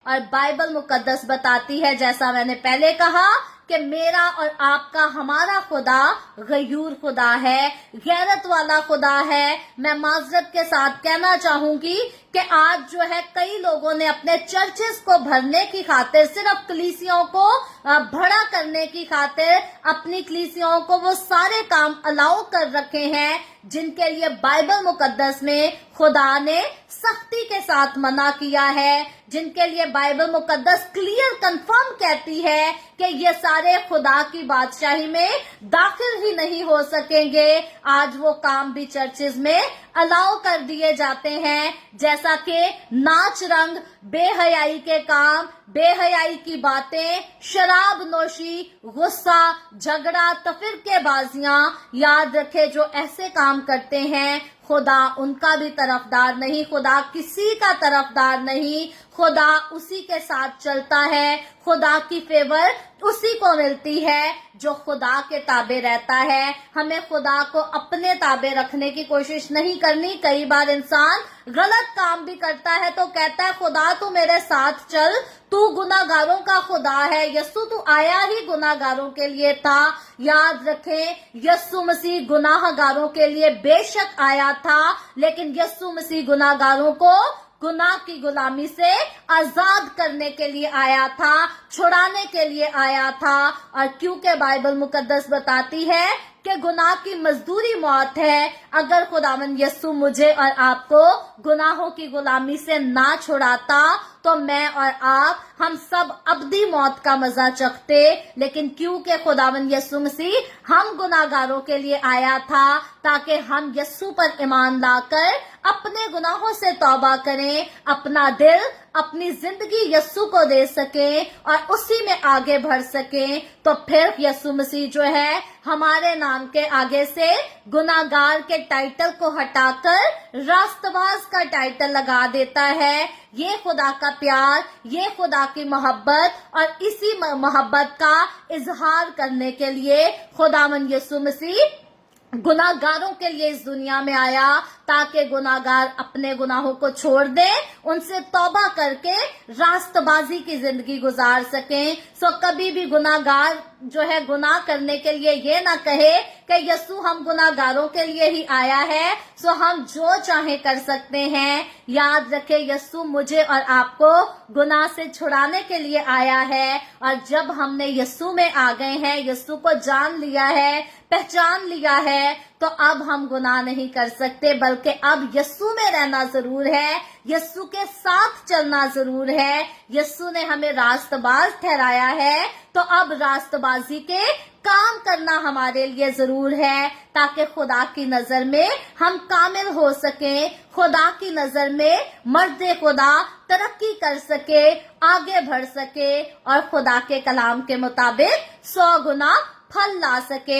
और बाइबल मुकद्दस बताती है, जैसा मैंने पहले कहा, कि मेरा और आपका, हमारा खुदा गयूर खुदा है, गैरत वाला खुदा है। मैं माजरत के साथ कहना चाहूंगी कि आज जो है कई लोगों ने अपने चर्चेस को भरने की खातिर, सिर्फ कलीसियाओं को बड़ा करने की खातिर अपनी कलीसियाओं को वो सारे काम अलाउ कर रखे हैं जिनके लिए बाइबल मुकद्दस में खुदा ने सख्ती के साथ मना किया है, जिनके लिए बाइबल मुकद्दस क्लियर कंफर्म कहती है कि ये सारे खुदा की बादशाही में दाखिल ही नहीं हो सकेंगे। आज वो काम भी चर्चेज में अलाउ कर दिए जाते हैं, जैसा कि नाच रंग, बेहयाई के काम, बेहयाई की बातें, शराब नोशी, गुस्सा, झगड़ा, तफरीकेबाजियां। याद रखे, जो ऐसे काम करते हैं खुदा उनका भी तरफदार नहीं, खुदा किसी का तरफदार नहीं, खुदा उसी के साथ चलता है, खुदा की फेवर उसी को मिलती है जो खुदा के ताबे रहता है। हमें खुदा को अपने ताबे रखने की कोशिश नहीं करनी। कई बार इंसान गलत काम भी करता है तो कहता है खुदा तू मेरे साथ चल, तू गुनाहगारों का खुदा है। यस्सु तू आया ही गुनाहगारों के लिए था। याद रखें, यस्सु मसीह गुनाहगारों के लिए बेशक आया था, लेकिन यस्सु मसीह गुनाहगारों को गुनाह की गुलामी से आजाद करने के लिए आया था, छुड़ाने के लिए आया था। और क्योंकि बाइबल मुकद्दस बताती है कि गुनाह की मजदूरी मौत है, अगर खुदावंद यस्सु मुझे और आपको गुनाहों की गुलामी से ना छुड़ाता तो मैं और आप, हम सब अबदी मौत का मजा चखते। लेकिन क्योंकि खुदावंद यस्सु मसीह हम गुनाहगारों के लिए आया था ताकि हम यस्सु पर ईमान लाकर अपने गुनाहों से तौबा करें, अपना दिल, अपनी जिंदगी यस्सु को दे सकें और उसी में आगे बढ़ सकें, तो फिर यस्सु मसीह जो है हमारे नाम के आगे से गुनाहगार के टाइटल को हटाकर रास्तबाज का टाइटल लगा देता है। ये खुदा का प्यार, ये खुदा की मोहब्बत, और इसी मोहब्बत का इजहार करने के लिए खुदावंद यस्सु मसीह गुनाहगारों के लिए इस दुनिया में आया, ताकि गुनाहगार अपने गुनाहों को छोड़ दें, उनसे तौबा करके रास्तबाजी की जिंदगी गुजार सकें। सो कभी भी गुनाहगार जो है गुनाह करने के लिए ये ना कहे कि यस्सु हम गुनाहगारों के लिए ही आया है, सो हम जो चाहे कर सकते हैं। याद रखे, यस्सु मुझे और आपको गुनाह से छुड़ाने के लिए आया है, और जब हमने यस्सु में आ गए हैं, यस्सु को जान लिया है, पहचान लिया है, तो अब हम गुनाह नहीं कर सकते, बल्कि अब यस्सु में रहना जरूर है, यस्सु के साथ चलना जरूर है। यस्सु ने हमें रास्तबाज ठहराया है, तो अब रास्तबाजी के काम करना हमारे लिए जरूर है, ताकि खुदा की नजर में हम कामिल हो सकें, खुदा की नजर में मर्द खुदा तरक्की कर सके, आगे बढ़ सके और खुदा के कलाम के मुताबिक 100 गुना फल ला सके।